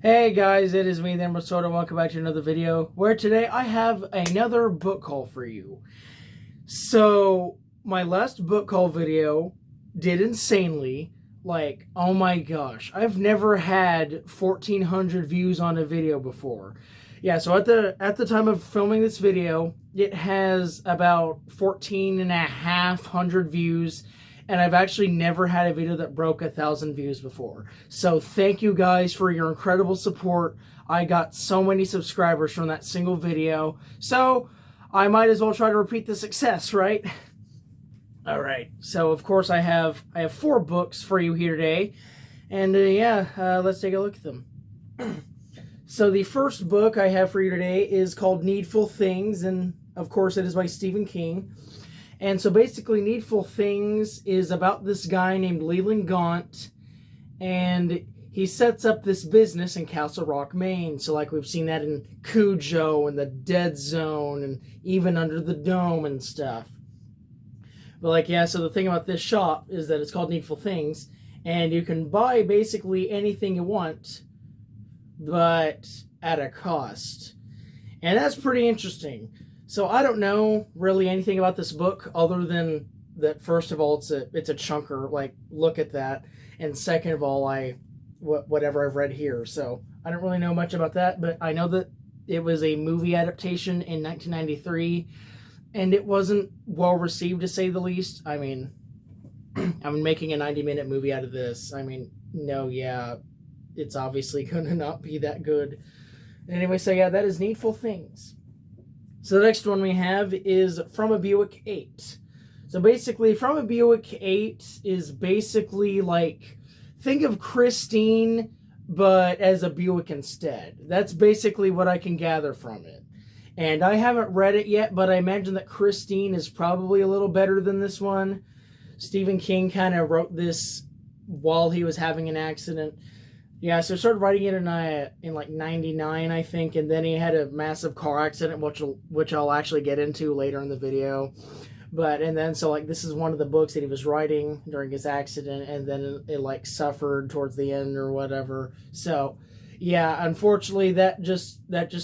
Hey guys, it is me, the Soda. Welcome back to another video, where today I have another book haul for you. So, my last book haul video did insanely. Like, oh my gosh, I've never had 1,400 views on a video before. Yeah, so at the time of filming this video, it has about 1,400 views, and I've actually never had a video that broke 1,000 views before. So thank you guys for your incredible support. I got so many subscribers from that single video, so I might as well try to repeat the success, right? All right, so of course I have 4 books for you here today, and let's take a look at them. So the first book I have for you today is called Needful Things, and of course it is by Stephen King. And so basically Needful Things is about this guy named Leland Gaunt, and he sets up this business in Castle Rock, Maine. So like we've seen that in Cujo and the Dead Zone and even Under the Dome and stuff. But like, yeah, so the thing about this shop is that it's called Needful Things, and you can buy basically anything you want, but at a cost. And that's pretty interesting. So I don't know really anything about this book other than that, first of all, it's a chunker, like, look at that. And second of all, whatever I've read here. So I don't really know much about that, but I know that it was a movie adaptation in 1993, and it wasn't well received, to say the least. I mean, I'm making a 90-minute movie out of this. I mean, no, yeah, it's obviously going to not be that good. Anyway, so yeah, that is Needful Things. So the next one we have is From a Buick 8. So basically, From a Buick 8 is basically like, think of Christine, but as a Buick instead. That's basically what I can gather from it. And I haven't read it yet, but I imagine that Christine is probably a little better than this one. Stephen King kind of wrote this while he was having an accident. Yeah, so he started writing it in like 99, I think, and then he had a massive car accident, which I'll actually get into later in the video. And then so like this is one of the books that he was writing during his accident, and then it like suffered towards the end or whatever. So yeah, unfortunately that just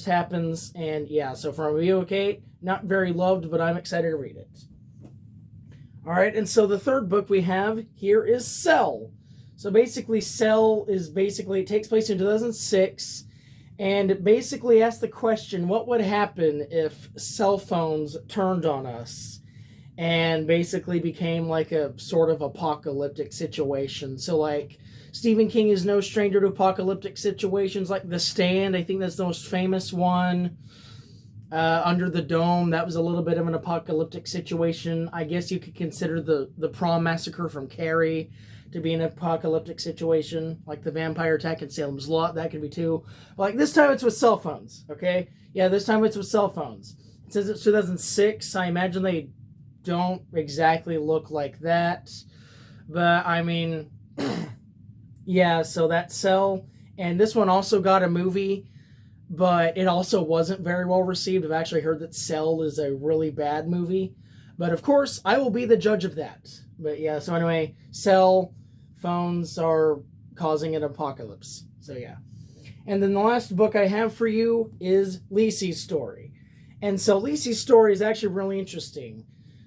happens, and yeah, so From a Buick 8, not very loved, but I'm excited to read it. All right, and so the third book we have here is Cell. So basically, Cell is it takes place in 2006, and it basically asks the question, what would happen if cell phones turned on us? And basically became like a sort of apocalyptic situation. So like, Stephen King is no stranger to apocalyptic situations like The Stand. I think that's the most famous one. Under the Dome, that was a little bit of an apocalyptic situation. I guess you could consider the prom massacre from Carrie to be an apocalyptic situation, like the vampire attack in Salem's Lot, that could be too. Like, this time it's with cell phones, okay? Yeah, this time it's with cell phones. It says it's 2006. I imagine they don't exactly look like that. But, I mean, yeah, so that's Cell. And this one also got a movie, but it also wasn't very well received. I've actually heard that Cell is a really bad movie. But, of course, I will be the judge of that. But, yeah, so anyway, Cell phones are causing an apocalypse. So, yeah. And then the last book I have for you is Lisey's Story. And so Lisey's Story is actually really interesting.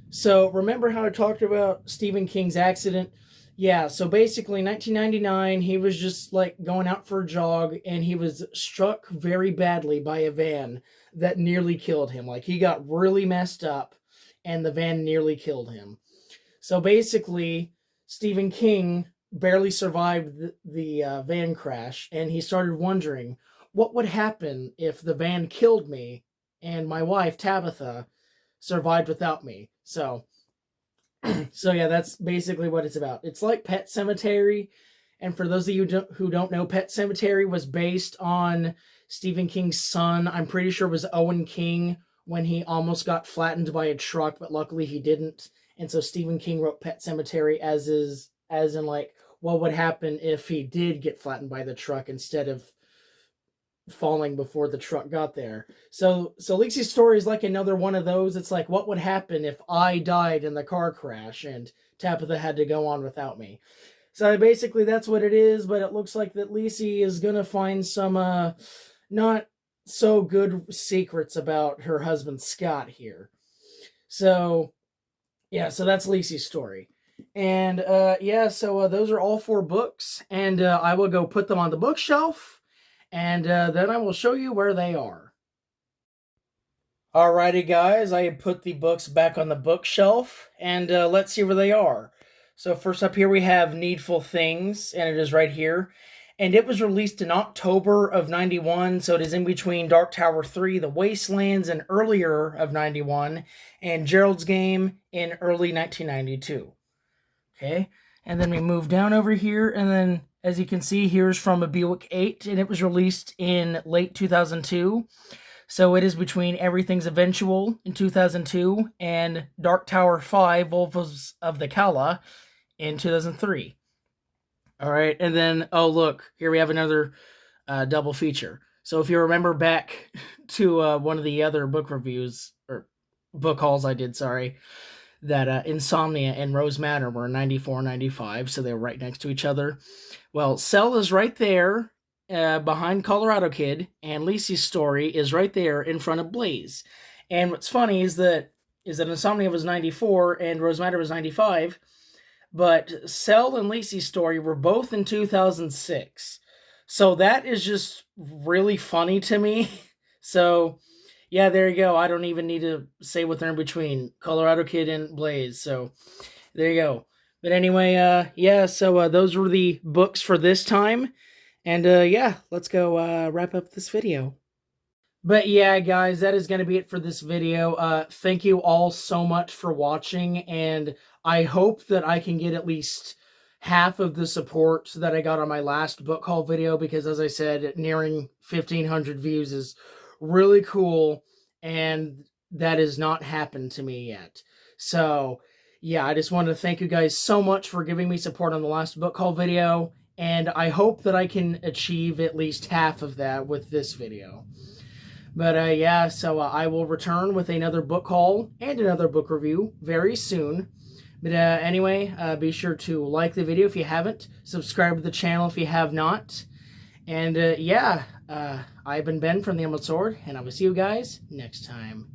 So, remember how I talked about Stephen King's accident? Yeah, so basically in 1999, he was just like going out for a jog, and he was struck very badly by a van that nearly killed him. Like, he got really messed up, and the van nearly killed him. So basically, Stephen King barely survived the van crash, and he started wondering, what would happen if the van killed me and my wife, Tabitha, survived without me? So yeah, that's basically what it's about. It's like Pet Sematary, and for those of you who don't know, Pet Sematary was based on Stephen King's son. I'm pretty sure it was Owen King, when he almost got flattened by a truck, but luckily he didn't. And so Stephen King wrote Pet Sematary as in like, what would happen if he did get flattened by the truck instead of falling before the truck got there. So Lisey's Story is like another one of those. It's like, what would happen if I died in the car crash and Tabitha had to go on without me? So basically that's what it is, but it looks like that Lacey is going to find some not so good secrets about her husband Scott here. So, yeah, so that's Lacey's story. And yeah, so those are all 4 books, and I will go put them on the bookshelf, and then I will show you where they are. Alrighty, guys, I have put the books back on the bookshelf, and let's see where they are. So first up here we have Needful Things, and it is right here. And it was released in October of 91, so it is in between Dark Tower 3, The Wastelands, in earlier of 91, and Gerald's Game in early 1992. Okay, and then we move down over here, and then, as you can see, here's from a Buick 8, and it was released in late 2002. So it is between Everything's Eventual in 2002 and Dark Tower 5, Wolves of the Kala in 2003. All right, and then, oh, look, here we have another double feature. So if you remember back to one of the other book reviews, or book hauls I did, sorry, that Insomnia and Rose Manor were 94, 95, so they were right next to each other. Well, Cell is right there behind Colorado Kid, and Lacey's story is right there in front of Blaze. And what's funny is that Insomnia was 94 and Rose Manor was 95, but Cell and Lacey's story were both in 2006. So that is just really funny to me. So, yeah, there you go. I don't even need to say what they're in between. Colorado Kid and Blaze. So, there you go. But anyway, yeah, so those were the books for this time. And, yeah, let's go wrap up this video. But yeah, guys, that is going to be it for this video. Thank you all so much for watching, and I hope that I can get at least half of the support that I got on my last book haul video, because as I said, nearing 1,500 views is really cool, and that has not happened to me yet. So, yeah, I just wanted to thank you guys so much for giving me support on the last book haul video, and I hope that I can achieve at least half of that with this video. But yeah, so I will return with another book haul and another book review very soon. But anyway, be sure to like the video if you haven't, subscribe to the channel if you have not. And yeah, I've been Ben from the Emerald Sword, and I will see you guys next time.